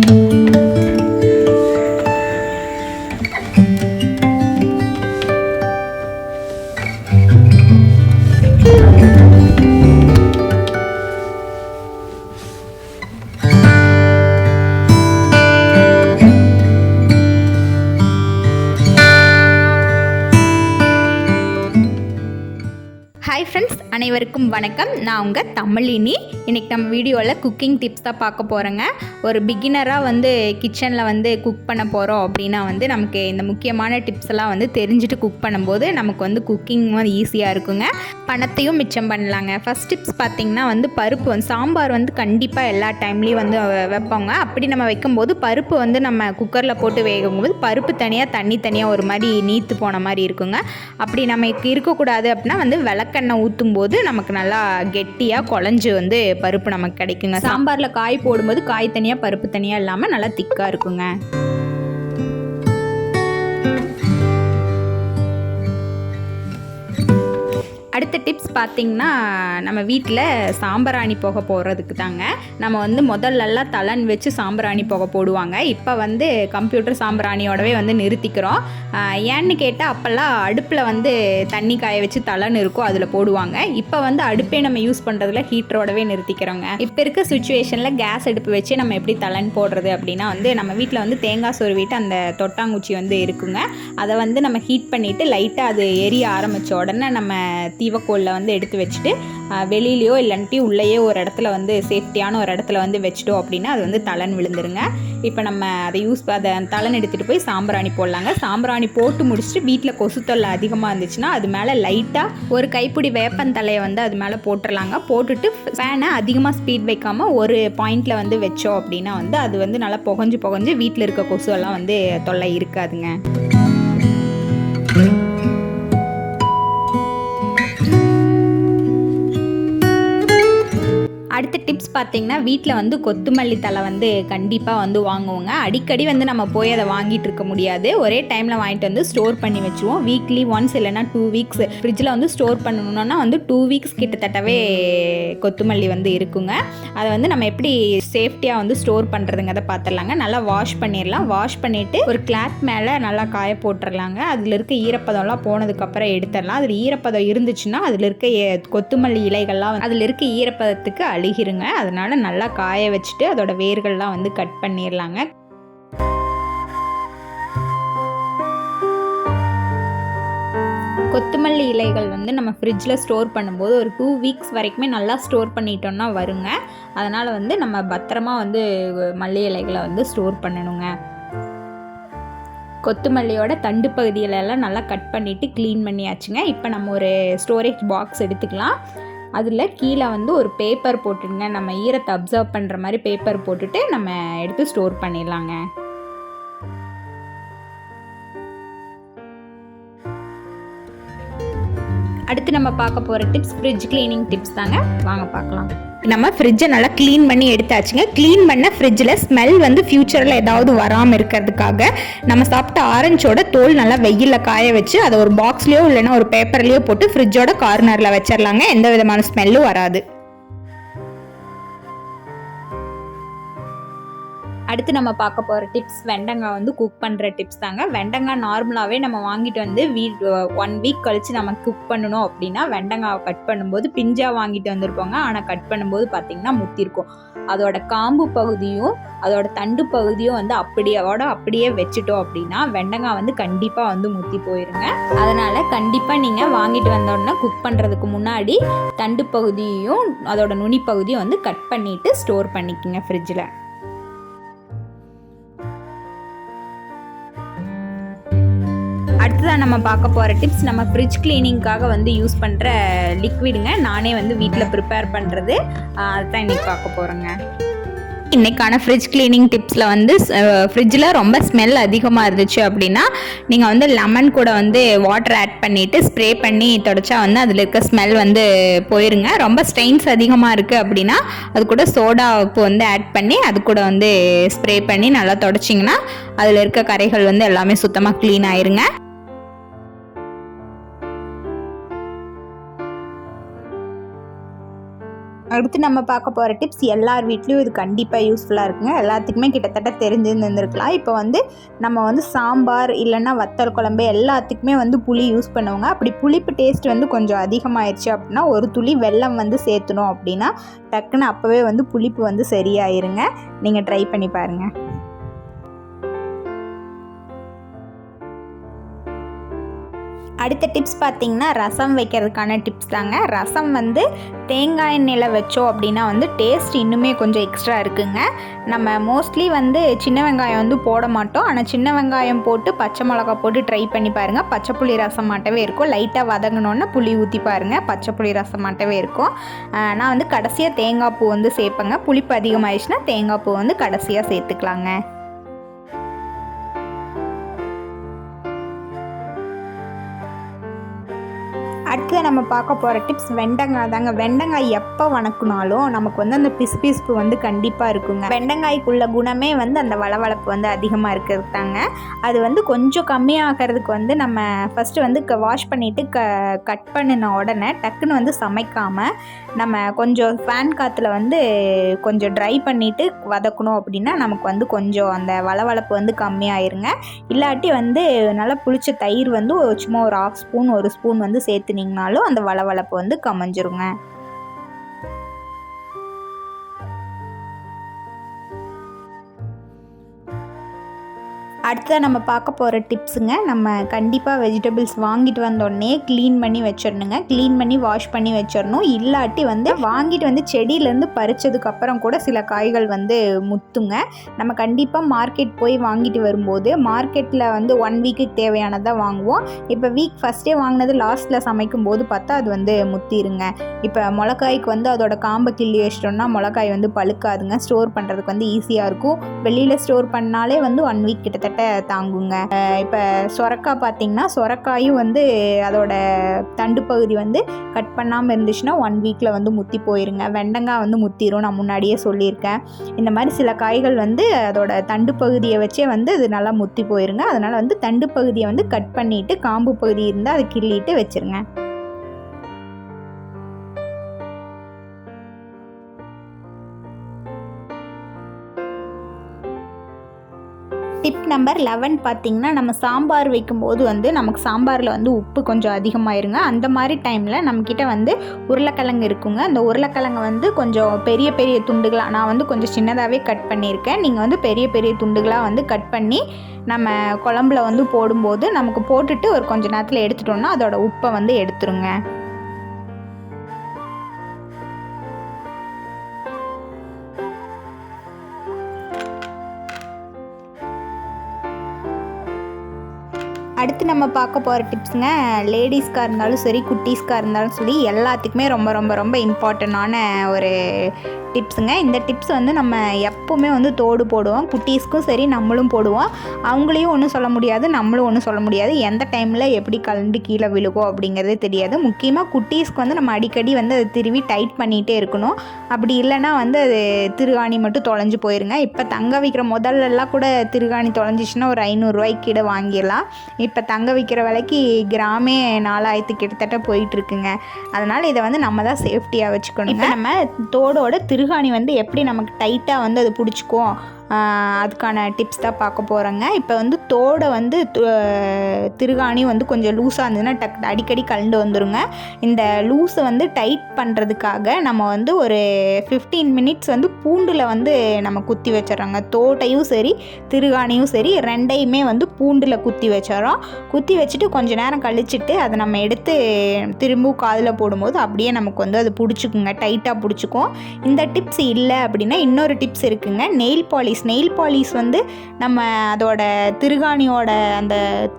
Hi friends, அனைவருக்கும் வணக்கம். நான் உங்கள் தமிழினி. இன்றைக்கி நம்ம வீடியோவில் குக்கிங் டிப்ஸ் தான் பார்க்க போகிறோங்க. ஒரு பிகினராக கிச்சனில் குக் பண்ண போகிறோம் அப்படின்னா நமக்கு இந்த முக்கியமான டிப்ஸ் எல்லாம் தெரிஞ்சுட்டு குக் பண்ணும்போது நமக்கு குக்கிங் ஈஸியாக இருக்குங்க. பணத்தையும் மிச்சம் பண்ணலாங்க. ஃபஸ்ட் டிப்ஸ் பார்த்திங்கன்னா பருப்பு சாம்பார் கண்டிப்பாக எல்லா டைம்லேயும் வைப்போங்க. அப்படி நம்ம வைக்கும்போது பருப்பு நம்ம குக்கரில் போட்டு வேகும்போது பருப்பு தனியாக தண்ணி தனியாக ஒரு மாதிரி நீத்து போன மாதிரி இருக்குங்க. அப்படி நமக்கு இருக்கக்கூடாது அப்படின்னா விளக்கெண்ணெய் ஊற்றும் போது நமக்கு நல்லா கெட்டியாக குழஞ்சு பருப்பு நமக்கு கிடைக்குங்க. சாம்பாரில் காய் போடும்போது காய் தனியாக பருப்பு தனியாக இல்லாமல் நல்லா திக்காக இருக்குங்க. அடுத்த டிப்ஸ் பார்த்திங்கன்னா, நம்ம வீட்டில் சாம்பிராணி புகை போடுறதுக்கு தாங்க. நம்ம முதல்லலாம் தலன் வச்சு சாம்பிராணி புகை போடுவாங்க. இப்போ கம்ப்யூட்டர் சாம்பிராணியோடவே நிறுத்திக்கிறோம். ஏன்னு கேட்டால் அப்போல்லாம் அடுப்பில் தண்ணி காய வச்சு தலன் இருக்கும், அதில் போடுவாங்க. இப்போ அடுப்பே நம்ம யூஸ் பண்ணுறதுல ஹீட்டரோடவே நிறுத்திக்கிறோங்க. இப்போ இருக்க சுச்சுவேஷனில் கேஸ் அடுப்பு வச்சு நம்ம எப்படி தலன் போடுறது அப்படின்னா நம்ம வீட்டில் தேங்காய் சொருவிட்டு அந்த தொட்டாங்குச்சி இருக்குங்க. அதை நம்ம ஹீட் பண்ணிவிட்டு லைட்டாக அது எரிய ஆரம்பித்த உடனே நம்ம தீவக்கோலில் எடுத்து வச்சுட்டு வெளியிலையோ இல்லாட்டி உள்ளேயே ஒரு இடத்துல சேஃப்டியான ஒரு இடத்துல வச்சிட்டோம் அப்படின்னா அது தலன் விழுந்துருங்க. இப்போ நம்ம அதை தலன் எடுத்துகிட்டு போய் சாம்பிராணி போடலாங்க. சாம்பிராணி போட்டு முடிச்சுட்டு வீட்டில் கொசுத்தொல்லை அதிகமாக இருந்துச்சுன்னா அது மேலே லைட்டாக ஒரு கைப்பிடி வேப்பந்தலையை அது மேலே போட்டுடலாங்க. போட்டுட்டு ஃபேனை அதிகமாக ஸ்பீட் வைக்காமல் ஒரு பாயிண்டில் வச்சோம் அப்படின்னா அது நல்லா புகஞ்சு வீட்டில் இருக்க கொசுவெல்லாம் தொல்லை இருக்காதுங்க. அடுத்த டிப்ஸ் பார்த்திங்கன்னா, வீட்டில் கொத்தமல்லி தலை கண்டிப்பாக வாங்குவோங்க. அடிக்கடி நம்ம போய் அதை வாங்கிட்டு இருக்க முடியாது. ஒரே டைமில் வாங்கிட்டு ஸ்டோர் பண்ணி வச்சுருவோம். வீக்லி ஒன்ஸ் இல்லைனா 2 வீக்ஸ் ஃப்ரிட்ஜில் ஸ்டோர் பண்ணணுன்னா 2 வீக்ஸ் கிட்டத்தட்டவே கொத்தமல்லி இருக்குங்க. அதை நம்ம எப்படி சேஃப்டியாக ஸ்டோர் பண்ணுறதுங்கிறத பார்த்துடலாங்க. நல்லா வாஷ் பண்ணிடலாம். வாஷ் பண்ணிவிட்டு ஒரு கிளாத் மேலே நல்லா காய போட்டுடலாங்க. அதில் இருக்க ஈரப்பதம்லாம் போனதுக்கப்புறம் எடுத்துடலாம். அதில் ஈரப்பதம் இருந்துச்சுன்னா அதில் இருக்க கொத்தமல்லி இலைகள்லாம் அதில் இருக்க ஈரப்பதத்துக்கு அழுகிருங்க. அதனால நல்லா காய வச்சுட்டு அதோட வேர்கள்லாம் கட் பண்ணிடலாங்க. கொத்தமல்லி இலைகள் நம்ம ஃப்ரிட்ஜில் ஸ்டோர் பண்ணும்போது ஒரு 2 வீக்ஸ் வரைக்குமே நல்லா ஸ்டோர் பண்ணிட்டோம்னா வருங்க. அதனால் நம்ம பத்திரமா மல்லி இலைகளை ஸ்டோர் பண்ணணுங்க. கொத்தமல்லியோட தண்டு பகுதிகளெல்லாம் நல்லா கட் பண்ணிவிட்டு க்ளீன் பண்ணியாச்சுங்க. இப்போ நம்ம ஒரு ஸ்டோரேஜ் பாக்ஸ் எடுத்துக்கலாம். அதில் கீழே ஒரு பேப்பர் போட்டுடுங்க. நம்ம ஈரத்தை அப்சர்வ் பண்ணுற மாதிரி பேப்பர் போட்டுட்டு நம்ம எடுத்து ஸ்டோர் பண்ணிடலாங்க. அடுத்து நம்ம பார்க்க போகிற டிப்ஸ் ஃப்ரிட்ஜ் கிளீனிங் டிப்ஸ் தாங்க. வாங்க பார்க்கலாம். நம்ம ஃப்ரிட்ஜை நல்லா க்ளீன் பண்ணி எடுத்தாச்சுங்க. க்ளீன் பண்ண ஃப்ரிட்ஜில் ஸ்மெல் ஃப்யூச்சரில் ஏதாவது வராமல் இருக்கிறதுக்காக நம்ம சாப்பிட்ட ஆரஞ்சோட தோல் நல்லா வெயிலில் காய வச்சு அதை ஒரு பாக்ஸ்லேயோ இல்லைன்னா ஒரு பேப்பர்லேயோ போட்டு ஃப்ரிட்ஜோட கார்னரில் வச்சிடலாங்க. எந்த விதமான ஸ்மெல்லும் வராது. அடுத்து நம்ம பார்க்க போகிற டிப்ஸ் வெண்டங்காய் குக் பண்ணுற டிப்ஸ் தாங்க. வெண்டங்காய் நார்மலாகவே நம்ம வாங்கிட்டு 1 வீக் கழித்து நம்ம குக் பண்ணணும் அப்படின்னா வெண்டங்காவை கட் பண்ணும்போது பிஞ்சாக வாங்கிட்டு வந்திருப்போங்க. ஆனால் கட் பண்ணும்போது பார்த்திங்கன்னா முத்திருக்கும். அதோட காம்பு பகுதியும் அதோட தண்டு பகுதியும் அப்படியே வச்சுட்டோம் அப்படின்னா வெண்டங்காய் கண்டிப்பாக முத்தி போயிருங்க. அதனால் கண்டிப்பாக நீங்கள் வாங்கிட்டு வந்தோடனே குக் பண்ணுறதுக்கு முன்னாடி தண்டு பகுதியையும் அதோட நுனி பகுதியும் கட் பண்ணிவிட்டு ஸ்டோர் பண்ணிக்கோங்க ஃப்ரிட்ஜில். அடுத்ததான் நம்ம பார்க்க போகிற டிப்ஸ் நம்ம ஃப்ரிட்ஜ் கிளீனிங்காக யூஸ் பண்ணுற லிக்விடுங்க. நானே வீட்டில் ப்ரிப்பேர் பண்ணுறது அதுதான் இன்றைக்கி பார்க்க போகிறேங்க. இன்றைக்கான ஃப்ரிட்ஜ் கிளீனிங் டிப்ஸில் ஃப்ரிட்ஜில் ரொம்ப ஸ்மெல் அதிகமாக இருந்துச்சு அப்படின்னா நீங்கள் லெமன் கூட வாட்டர் ஆட் பண்ணிவிட்டு ஸ்ப்ரே பண்ணி தொடச்சா அதில் இருக்க ஸ்மெல் போயிருங்க. ரொம்ப ஸ்ட்ரெயின்ஸ் அதிகமாக இருக்குது அப்படின்னா அது கூட சோடா உப்பு ஆட் பண்ணி அது கூட ஸ்ப்ரே பண்ணி நல்லா தொடச்சிங்கன்னா அதில் இருக்க கரைகள் எல்லாமே சுத்தமாக க்ளீன் ஆயிருங்க. அடுத்து நம்ம பார்க்க போகிற டிப்ஸ் எல்லார் வீட்லேயும் இது கண்டிப்பாக யூஸ்ஃபுல்லாக இருக்குங்க. எல்லாத்துக்குமே கிட்டத்தட்ட தெரிஞ்சிருந்துருக்கலாம். இப்போ வந்து நம்ம வந்து சாம்பார் இல்லைன்னா வத்தல் குழம்பு எல்லாத்துக்குமே வந்து புளி யூஸ் பண்ணுவோங்க. அப்படி புளிப்பு டேஸ்ட் வந்து கொஞ்சம் அதிகமாகிடுச்சு அப்படின்னா ஒரு துளி வெல்லம் வந்து சேர்த்துனோம் அப்படின்னா டக்குன்னு அப்போவே வந்து புளிப்பு வந்து சரியாயிருங்க. நீங்கள் ட்ரை பண்ணி பாருங்கள். அடுத்த டிப்ஸ் பார்த்திங்கன்னா ரசம் வைக்கிறதுக்கான டிப்ஸ் தாங்க. ரசம் வந்து தேங்காய் எண்ணெயில் வச்சோம் அப்படின்னா வந்து டேஸ்ட் இன்னுமே கொஞ்சம் எக்ஸ்ட்ரா இருக்குங்க. நம்ம மோஸ்ட்லி வந்து சின்ன வெங்காயம் வந்து போட மாட்டோம். ஆனால் சின்ன வெங்காயம் போட்டு பச்சை மிளகா போட்டு ட்ரை பண்ணி பாருங்கள். பச்சை புளி ரசம் மாட்டவே இருக்கும். லைட்டாக வதங்கினோன்னு புளி ஊற்றி பாருங்கள், பச்சை புளி ரசம் மாட்டவே இருக்கும். நான் வந்து கடைசியாக தேங்காய் பூ வந்து சேர்ப்பேங்க. புளிப்பு அதிகமாகிடுச்சுன்னா தேங்காய் பூ வந்து கடைசியாக சேர்த்துக்கலாங்க. அடுத்து நம்ம பார்க்க போகிற டிப்ஸ் வெண்டைக்காய் தாங்க. வெண்டைக்காய் எப்போ வணக்கினாலும் நமக்கு வந்து அந்த பிசுபிசுப்பு வந்து கண்டிப்பாக இருக்குங்க. வெண்டைக்காய்க்குள்ள குணமே வந்து அந்த வளவளப்பு வந்து அதிகமாக இருக்கிறது தாங்க. அது வந்து கொஞ்சம் கம்மியாகிறதுக்கு வந்து நம்ம ஃபஸ்ட்டு வந்து வாஷ் பண்ணிவிட்டு கட் பண்ணின உடனே டக்குன்னு வந்து சமைக்காமல் நம்ம கொஞ்சம் ஃபேன் காற்றுல வந்து கொஞ்சம் ட்ரை பண்ணிவிட்டு வதக்கணும் அப்படின்னா நமக்கு வந்து கொஞ்சம் அந்த வளவளப்பு வந்து கம்மியாயிருங்க. இல்லாட்டி வந்து நல்லா புளிச்ச தயிர் வந்து சும்மா ஒரு 1/2 ஸ்பூன் 1 ஸ்பூன் வந்து சேர்த்துனிங்கனாலும் அந்த வளவளப்பு வந்து கமைஞ்சிருங்க. அடுத்ததாக நம்ம பார்க்க போகிற டிப்ஸுங்க. நம்ம கண்டிப்பாக வெஜிடபிள்ஸ் வாங்கிட்டு வந்தோடனே க்ளீன் பண்ணி வச்சிடணுங்க. க்ளீன் பண்ணி வாஷ் பண்ணி வச்சிடணும். இல்லாட்டி வந்து வாங்கிட்டு வந்து செடியிலேருந்து பறித்ததுக்கப்புறம் கூட சில காய்கள் வந்து முத்துங்க. நம்ம கண்டிப்பாக மார்க்கெட் போய் வாங்கிட்டு வரும்போது மார்க்கெட்டில் வந்து 1 வீக்குக்கு தேவையானதாக வாங்குவோம். இப்போ வீக் ஃபஸ்ட்டே வாங்கினது லாஸ்ட்டில் சமைக்கும் போது பார்த்தா அது வந்து முத்திருங்க. இப்போ மிளகாய்க்கு வந்து அதோட காம்பை கிள்ளி வச்சிட்டோம்னா மிளகாய் வந்து பழுக்காதுங்க. ஸ்டோர் பண்ணுறதுக்கு வந்து ஈஸியாக இருக்கும். வெளியில் ஸ்டோர் பண்ணாலே வந்து 1 வீக் கிட்டத்தட்ட தாங்குங்க. இப்போ சொரக்காய் பார்த்திங்கன்னா சொரக்காயும் வந்து அதோட தண்டு பகுதி வந்து கட் பண்ணாமல் இருந்துச்சுன்னா 1 வீக்கில் வந்து முத்தி போயிருங்க. வெண்டைக்காய் வந்து முத்திரும், நான் முன்னாடியே சொல்லியிருக்கேன். இந்த மாதிரி சில காய்கள் வந்து அதோட தண்டு பகுதியை வச்சே வந்து அது நல்லா முத்தி போயிருங்க. அதனால் வந்து தண்டு பகுதியை வந்து கட் பண்ணிவிட்டு காம்பு பகுதி இருந்தால் அதை கிள்ளிட்டு வச்சுருங்க. டிப் நம்பர் 11 பார்த்திங்கன்னா நம்ம சாம்பார் வைக்கும்போது வந்து நமக்கு சாம்பாரில் வந்து உப்பு கொஞ்சம் அதிகமாயிருங்க. அந்த மாதிரி டைமில் நம்மக்கிட்ட வந்து உருளைக்கிழங்கு இருக்குங்க. அந்த உருளைக்கிழங்கு வந்து கொஞ்சம் பெரிய பெரிய துண்டுகளாக நான் வந்து கொஞ்சம் சின்னதாகவே கட் பண்ணியிருக்கேன். நீங்கள் வந்து பெரிய பெரிய துண்டுகளாக வந்து கட் பண்ணி நம்ம குழம்புல வந்து போடும்போது நமக்கு போட்டுட்டு ஒரு கொஞ்சம் நேரத்தில் எடுத்துட்டோம்னா அதோட உப்பை வந்து எடுத்துருங்க. அடுத்து நம்ம பார்க்க போகிற டிப்ஸுங்க, லேடிஸ்க்காக இருந்தாலும் சரி குட்டீஸ்க்காக இருந்தாலும் சரி எல்லாத்துக்குமே ரொம்ப ரொம்ப ரொம்ப இம்பார்ட்டண்டான ஒரு டிப்ஸுங்க. இந்த டிப்ஸ் வந்து நம்ம எப்போவுமே வந்து தோடு போடுவோம். குட்டீஸ்க்கும் சரி நம்மளும் போடுவோம். அவங்களையும் ஒன்றும் சொல்ல முடியாது, நம்மளும் ஒன்றும் சொல்ல முடியாது. எந்த டைமில் எப்படி கலந்து கீழே விழுகும் அப்படிங்கிறதே தெரியாது. முக்கியமாக குட்டீஸ்க்கு வந்து நம்ம அடிக்கடி வந்து அதை திருவி டைட் பண்ணிகிட்டே இருக்கணும். அப்படி இல்லைன்னா வந்து அது திருகாணி மட்டும் தொலைஞ்சு போயிருங்க. இப்போ தங்க வைக்கிற முதல்லலாம் கூட திருகாணி தொலைஞ்சிச்சுன்னா ஒரு 500 ரூபாய்க்கு கிட்ட வாங்கிடலாம். இப்போ தங்க வைக்கிற விலைக்கு கிராமே 4000 கிட்டத்தட்ட போயிட்டுருக்குங்க. அதனால் இதை வந்து நம்ம தான் சேஃப்டியாக வச்சுக்கணும். இப்போ நம்ம தோடோட திருகாணி வந்து எப்படி நமக்கு டைட்டாக வந்து அது பிடிச்சிக்கும் அதுக்கான டிப்ஸ் தான் பார்க்க போகிறோங்க. இப்போ வந்து தோடை வந்து திருகாணி வந்து கொஞ்சம் லூஸாக இருந்ததுன்னா அடிக்கடி கலண்டு வந்துடுங்க. இந்த லூஸை வந்து டைட் பண்ணுறதுக்காக நம்ம வந்து ஒரு 15 மினிட்ஸ் வந்து பூண்டில் வந்து நம்ம குத்தி வச்சிடறோங்க. தோட்டையும் சரி திருகாணியும் சரி ரெண்டையுமே வந்து பூண்டில் குத்தி வச்சிடறோம். குத்தி வச்சுட்டு கொஞ்சம் நேரம் கழிச்சிட்டு அதை நம்ம எடுத்து திரும்பவும் காதில் போடும்போது அப்படியே நமக்கு வந்து அது பிடிச்சிக்குங்க, டைட்டாக பிடிச்சிக்கும். இந்த டிப்ஸ் இல்லை அப்படின்னா இன்னொரு டிப்ஸ் இருக்குங்க, நெயில் பாலிஷ் வந்து நம்ம அதோட திருகாணியோட அந்த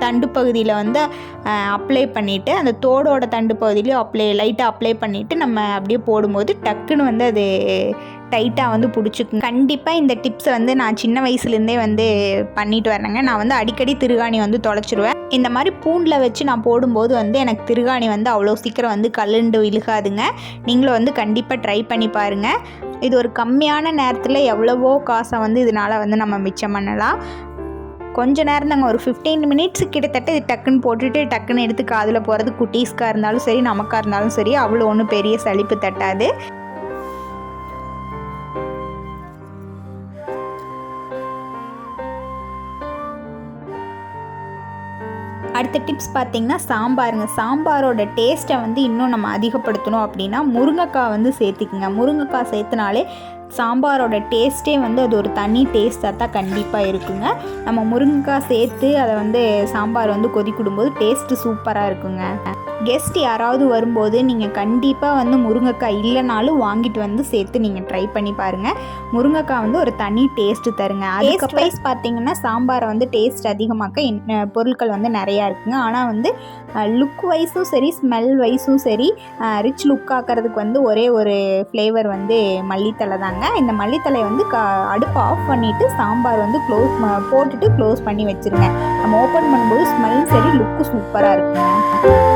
தண்டு பகுதியில் வந்து அப்ளை பண்ணிவிட்டு அந்த தோடோட தண்டு பகுதியிலையும் லைட்டாக அப்ளை பண்ணிவிட்டு நம்ம அப்படியே போடும்போது டக்குன்னு வந்து அது டைட்டாக வந்து பிடிச்சிக்கும். கண்டிப்பாக இந்த டிப்ஸை வந்து நான் சின்ன வயசுலேருந்தே வந்து பண்ணிட்டு வரேங்க. நான் வந்து அடிக்கடி திருகாணி வந்து தொலைச்சிருவேன். இந்த மாதிரி பூண்டில் வச்சு நான் போடும்போது வந்து எனக்கு திருகாணி வந்து அவ்வளோ சீக்கிரம் வந்து கல்லுண்டு விழுகாதுங்க. நீங்களும் வந்து கண்டிப்பாக ட்ரை பண்ணி பாருங்கள். இது ஒரு கம்மியான நேரத்தில் எவ்வளவோ காசை வந்து இதனால் வந்து நம்ம மிச்சம் பண்ணலாம். கொஞ்ச நேரம் தாங்க, ஒரு 15 மினிட்ஸ் கிட்டத்தட்ட இது டக்குன்னு போட்டுட்டு டக்குன்னு எடுத்து காதில் போகிறது குட்டீஸ்க்காக இருந்தாலும் சரி நமக்காக இருந்தாலும் சரி அவ்வளோ ஒன்றும் பெரிய சலிப்பு தட்டாது. அடுத்த டிப்ஸ் பார்த்திங்கன்னா சாம்பாருங்க. சாம்பாரோட டேஸ்ட்டை வந்து இன்னும் நம்ம அதிகப்படுத்தணும் அப்படின்னா முருங்கைக்காய் வந்து சேர்த்துக்குங்க. முருங்கைக்காய் சேர்த்துனாலே சாம்பாரோட டேஸ்ட்டே வந்து அது ஒரு தனி டேஸ்ட்டாக தான் கண்டிப்பாக இருக்குங்க. நம்ம முருங்கைக்காய் சேர்த்து அதை வந்து சாம்பார் வந்து கொதிக்கிடும்போது டேஸ்ட்டு சூப்பராக இருக்குங்க. கெஸ்ட் யாராவது வரும்போது நீங்கள் கண்டிப்பாக வந்து முருங்கைக்காய் இல்லைனாலும் வாங்கிட்டு வந்து சேர்த்து நீங்கள் ட்ரை பண்ணி பாருங்கள். முருங்கைக்காய் வந்து ஒரு தனி டேஸ்ட்டு தருங்க. டேஸ்ட் வைஸ் பார்த்தீங்கன்னா சாம்பாரை வந்து டேஸ்ட் அதிகமாக்க பொருட்கள் வந்து நிறையா இருக்குங்க. ஆனால் வந்து லுக் வைஸும் சரி, ஸ்மெல் வைஸும் சரி, ரிச் லுக் ஆக்கிறதுக்கு வந்து ஒரே ஒரு ஃப்ளேவர் வந்து மல்லித்தலை தாங்க. இந்த மல்லித்தலை வந்து அடுப்பை ஆஃப் பண்ணிவிட்டு சாம்பார் வந்து போட்டுட்டு க்ளோஸ் பண்ணி வச்சுருங்க. நம்ம ஓப்பன் பண்ணும்போது ஸ்மெல்லும் சரி, லுக்கும் சூப்பராக இருக்குங்க.